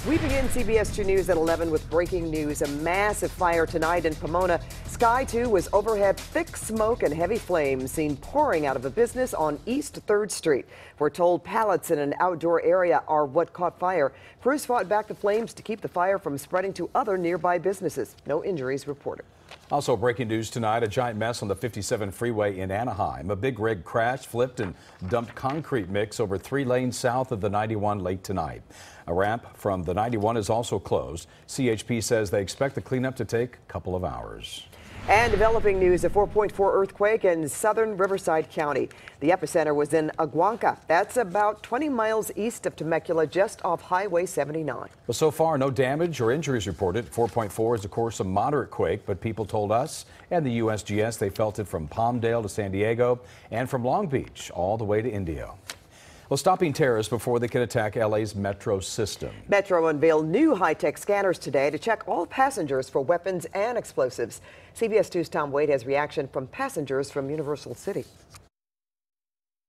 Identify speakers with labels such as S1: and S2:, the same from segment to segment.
S1: We begin CBS2 News at 11 with breaking news. A massive fire tonight in Pomona. Sky 2 was overhead, thick smoke and heavy flames seen pouring out of a business on East 3rd Street. We're told pallets in an outdoor area are what caught fire. Crews fought back the flames to keep the fire from spreading to other nearby businesses. No injuries reported.
S2: Also breaking news tonight, a giant mess on the 57 freeway in Anaheim. A big rig crashed, flipped and dumped concrete mix over 3 lanes south of the 91 late tonight. A ramp from the 91 is also closed. CHP says they expect the cleanup to take a couple of hours.
S1: And developing news, a 4.4 earthquake in southern Riverside County. The epicenter was in Aguanca. That's about 20 miles east of Temecula, just off Highway 79.
S2: Well, so far, no damage or injuries reported. 4.4 is, of course, a moderate quake, but people told us and the USGS they felt it from Palmdale to San Diego and from Long Beach all the way to Indio. Well, stopping terrorists before they can attack LA's metro system.
S1: Metro unveiled new high-tech scanners today to check all passengers for weapons and explosives. CBS 2's Tom Wade has reaction from passengers from Universal City.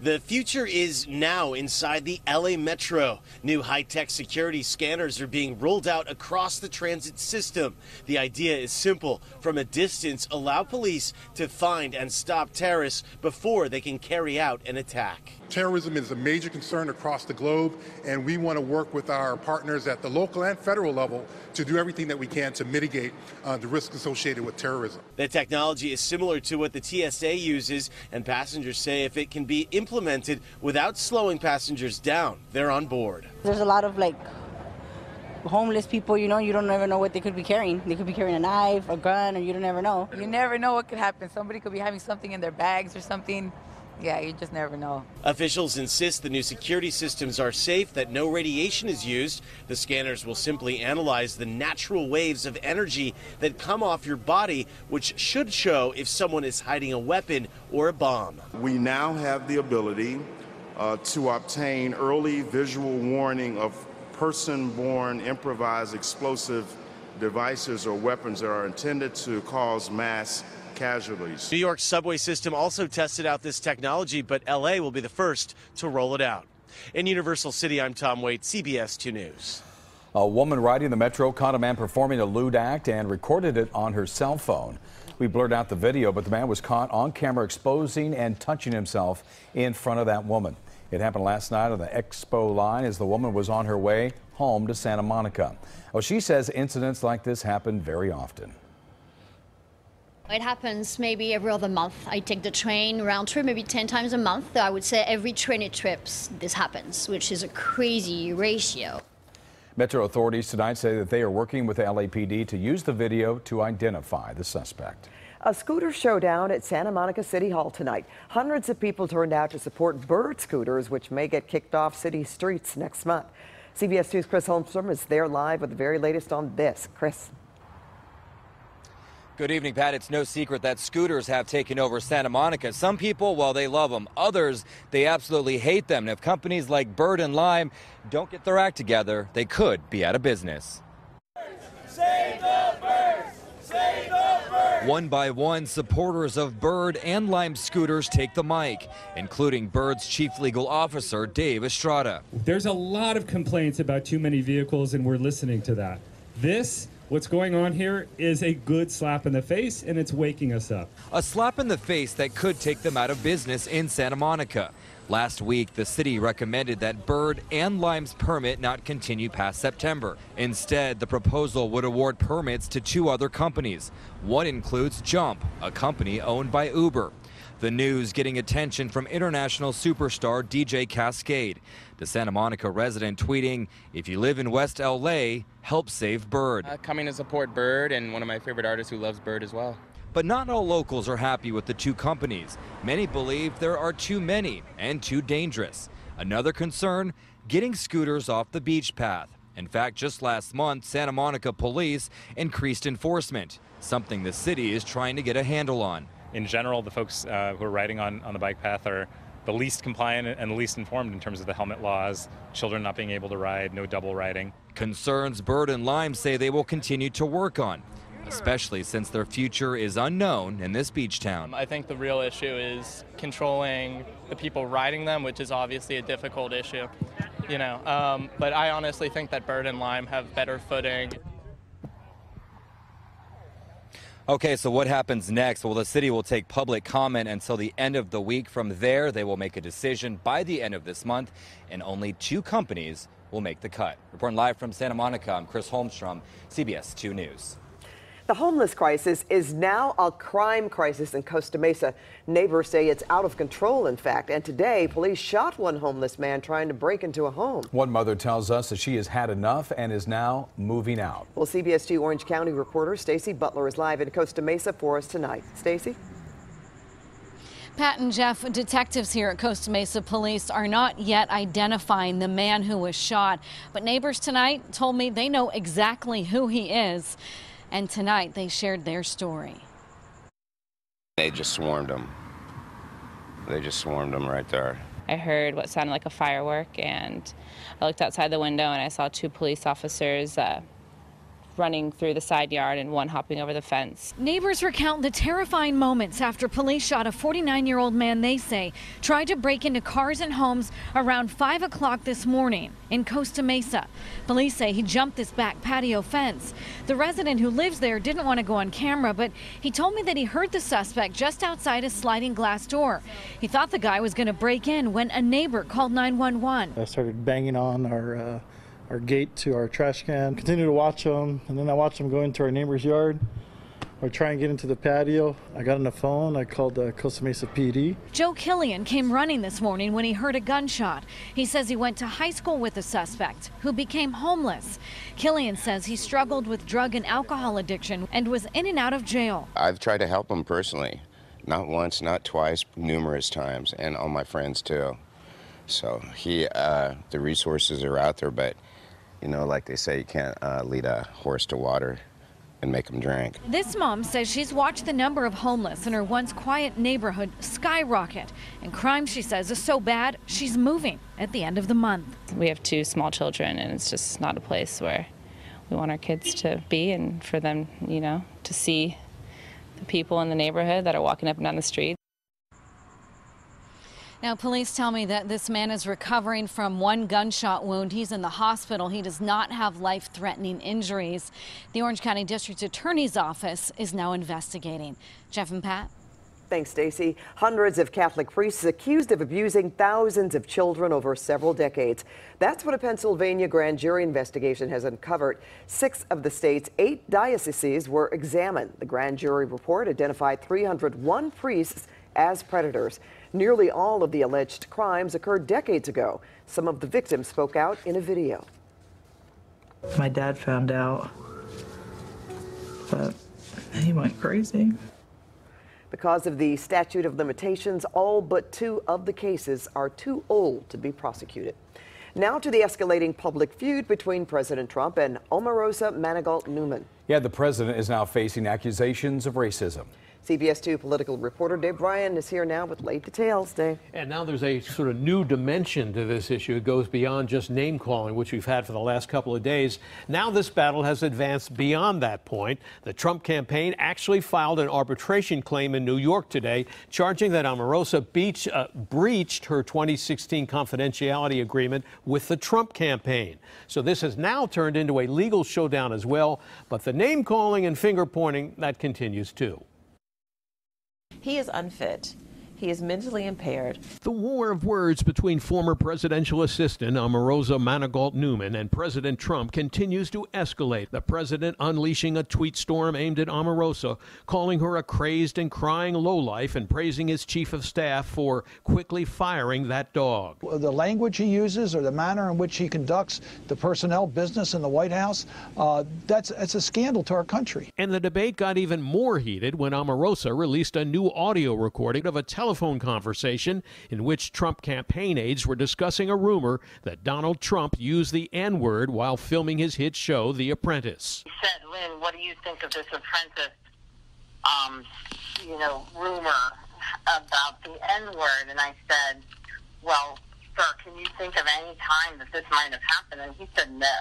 S3: The future is now inside the LA Metro. New high-tech security scanners are being rolled out across the transit system. The idea is simple. From a distance, allow police to find and stop terrorists before they can carry out an attack.
S4: Terrorism is a major concern across the globe, and we want to work with our partners at the local and federal level to do everything that we can to mitigate the risks associated with terrorism.
S3: The technology is similar to what the TSA uses, and passengers say if it can be implemented without slowing passengers down, they're on board.
S5: There's a lot of homeless people, you don't ever know what they could be carrying. They could be carrying a knife, a gun, or you don't ever know.
S6: You never know what could happen. Somebody could be having something in their bags or something. Yeah, you just never know.
S3: Officials insist the new security systems are safe, that no radiation is used. The scanners will simply analyze the natural waves of energy that come off your body, which should show if someone is hiding a weapon or a bomb.
S7: We now have the ability to obtain early visual warning of person-born improvised explosive devices or weapons that are intended to cause mass casualties.
S3: New York's subway system also tested out this technology, but LA will be the first to roll it out. In Universal City, I'm Tom Waite, CBS 2 News.
S2: A woman riding the Metro caught a man performing a lewd act and recorded it on her cell phone. We blurred out the video, but the man was caught on camera exposing and touching himself in front of that woman. It happened last night on the Expo line as the woman was on her way home to Santa Monica. Well, she says incidents like this happen very often.
S8: It happens maybe every other month. I take the train round trip maybe 10 times a month. I would say every 20 trips this happens, which is a crazy ratio.
S2: Metro authorities tonight say that they are working with LAPD to use the video to identify the suspect.
S1: A scooter showdown at Santa Monica City Hall tonight. Hundreds of people turned out to support bird scooters, which may get kicked off city streets next month. CBS 2's Chris Holmstrom is there live with the very latest on this. Chris.
S9: Good evening, Pat. It's no secret that scooters have taken over Santa Monica. Some people, well, they love them. Others, they absolutely hate them. And if companies like Bird and Lime don't get their act together, they could be out of business.
S10: Save the birds! Save the birds!
S9: One by one, supporters of Bird and Lime scooters take the mic, including Bird's chief legal officer, Dave Estrada.
S11: There's a lot of complaints about too many vehicles, and we're listening to that. What's going on here is a good slap in the face, and it's waking us up.
S9: A slap in the face that could take them out of business in Santa Monica. Last week, the city recommended that Bird and Lime's permit not continue past September. Instead, the proposal would award permits to 2 other companies. One includes Jump, a company owned by Uber. The news getting attention from international superstar DJ Cascade. The Santa Monica resident tweeting, "If you live in West LA, help save Bird."
S12: Coming to support Bird, and one of my favorite artists who loves Bird as well.
S9: But not all locals are happy with the 2 companies. Many believe there are too many and too dangerous. Another concern, getting scooters off the beach path. In fact, just last month, Santa Monica police increased enforcement, something the city is trying to get a handle on.
S13: In general, the folks who are riding on the bike path are the least compliant and the least informed in terms of the helmet laws, children not being able to ride, no double riding.
S9: Concerns Bird and Lime say they will continue to work on, especially since their future is unknown in this beach town.
S12: I think the real issue is controlling the people riding them, which is obviously a difficult issue. you know. But I honestly think that Bird and Lime have better footing.
S9: Okay, so what happens next? Well, the city will take public comment until the end of the week. From there, they will make a decision by the end of this month, and only 2 companies will make the cut. Reporting live from Santa Monica, I'm Chris Holmstrom, CBS 2 News.
S1: The homeless crisis is now a crime crisis in Costa Mesa. Neighbors say it's out of control, in fact. And today, police shot one homeless man trying to break into a home.
S2: One mother tells us that she has had enough and is now moving out.
S1: Well, CBS 2 Orange County reporter Stacy Butler is live in Costa Mesa for us tonight. Stacy?
S14: Pat and Jeff, detectives here at Costa Mesa Police are not yet identifying the man who was shot. But neighbors tonight told me they know exactly who he is. And tonight they shared their story.
S15: They just swarmed him. They just swarmed him right there.
S16: I heard what sounded like a firework, and I looked outside the window and I saw 2 police officers running through the side yard and one hopping over the fence.
S14: Neighbors recount the terrifying moments after police shot a 49-year-old man they say tried to break into cars and homes around 5 o'clock this morning in Costa Mesa. Police say he jumped this back patio fence. The resident who lives there didn't want to go on camera, but he told me that he heard the suspect just outside a sliding glass door. He thought the guy was going to break in when a neighbor called 911.
S17: I started banging on our gate to our trash can, continued to watch them, and then I watched them go into our neighbor's yard or try and get into the patio. I got on the phone, I called the Costa Mesa PD.
S14: Joe Killian came running this morning when he heard a gunshot. He says he went to high school with the suspect, who became homeless. Killian says he struggled with drug and alcohol addiction and was in and out of jail.
S15: I've tried to help him personally, not once, not twice, numerous times, and all my friends too. So the resources are out there, but you know, like they say, you can't lead a horse to water and make them drink.
S14: This mom says she's watched the number of homeless in her once quiet neighborhood skyrocket. And crime, she says, is so bad, she's moving at the end of the month.
S16: We have 2 small children, and it's just not a place where we want our kids to be, and for them, you know, to see the people in the neighborhood that are walking up and down the street.
S14: Now, police tell me that this man is recovering from 1 gunshot wound. He's in the hospital. He does not have life-threatening injuries. The Orange County District Attorney's Office is now investigating. Jeff and Pat?
S1: Thanks, Stacy. Hundreds of Catholic priests accused of abusing thousands of children over several decades. That's what a Pennsylvania grand jury investigation has uncovered. 6 of the state's 8 dioceses were examined. The grand jury report identified 301 priests as predators. Nearly all of the alleged crimes occurred decades ago. Some of the victims spoke out in a video.
S18: My dad found out, but he went crazy.
S1: Because of the statute of limitations, all but 2 of the cases are too old to be prosecuted. Now to the escalating public feud between President Trump and Omarosa Manigault-Newman.
S2: Yeah, the president is now facing accusations of racism.
S1: CBS 2 political reporter Dave Bryan is here now with late details. Dave.
S19: And now there's a sort of new dimension to this issue. It goes beyond just name calling, which we've had for the last couple of days. Now this battle has advanced beyond that point. The Trump campaign actually filed an arbitration claim in New York today, charging that Omarosa breached her 2016 confidentiality agreement with the Trump campaign. So this has now turned into a legal showdown as well. But the name calling and finger pointing, that continues too.
S20: He is unfit. He is mentally impaired.
S19: The war of words between former presidential assistant Omarosa Manigault-Newman and President Trump continues to escalate. The president unleashing a tweet storm aimed at Omarosa, calling her a crazed and crying lowlife and praising his chief of staff for quickly firing that dog.
S21: The language he uses or the manner in which he conducts the personnel business in the White House, that's a scandal to our country.
S19: And the debate got even more heated when Omarosa released a new audio recording of a telephone conversation in which Trump campaign aides were discussing a rumor that Donald Trump used the N-word while filming his hit show, The Apprentice.
S22: He said, Lynn, what do you think of this Apprentice, rumor about the N-word? And I said, well, sir, can you think of any time that this might have happened? And he said, no.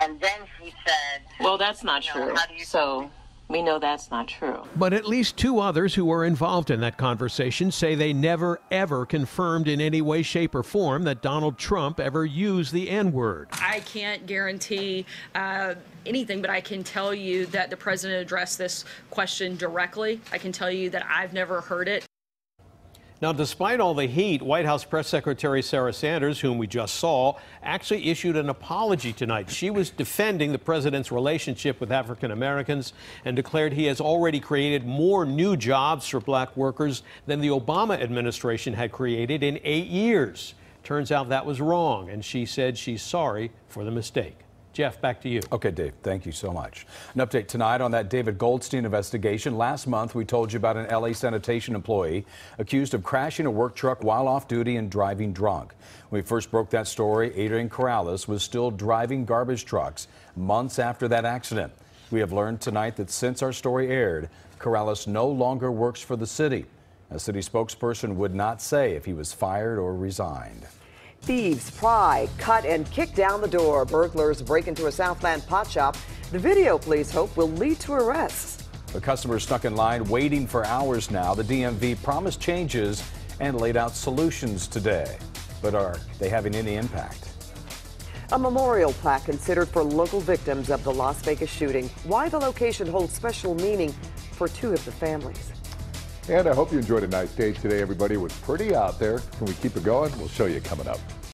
S22: And then he said,
S20: well, that's not true.
S22: How do you
S4: We know that's not true.
S19: But at least 2 others who were involved in that conversation say they never, ever confirmed in any way, shape, or form that Donald Trump ever used the N-word.
S5: I can't guarantee anything, but I can tell you that the president addressed this question directly. I can tell you that I've never heard it.
S19: Now, despite all the heat, White House Press Secretary Sarah Sanders, whom we just saw, actually issued an apology tonight. She was defending the president's relationship with African Americans and declared he has already created more new jobs for black workers than the Obama administration had created in 8 years. Turns out that was wrong, and she said she's sorry for the mistake. Jeff, back to you.
S2: Okay, Dave, thank you so much. An update tonight on that David Goldstein investigation. Last month, we told you about an LA sanitation employee accused of crashing a work truck while off duty and driving drunk. When we first broke that story, Adrian Corrales was still driving garbage trucks months after that accident. We have learned tonight that since our story aired, Corrales no longer works for the city. A city spokesperson would not say if he was fired or resigned.
S1: Thieves pry, cut, and kick down the door. Burglars break into a Southland pot shop. The video, police hope, will lead to arrests.
S2: The customers stuck in line waiting for hours now. The DMV promised changes and laid out solutions today. But are they having any impact?
S1: A memorial plaque considered for local victims of the Las Vegas shooting. Why the location holds special meaning for 2 of the families.
S23: And I hope you enjoyed a nice day today, everybody. It was pretty out there. Can we keep it going? We'll show you coming up.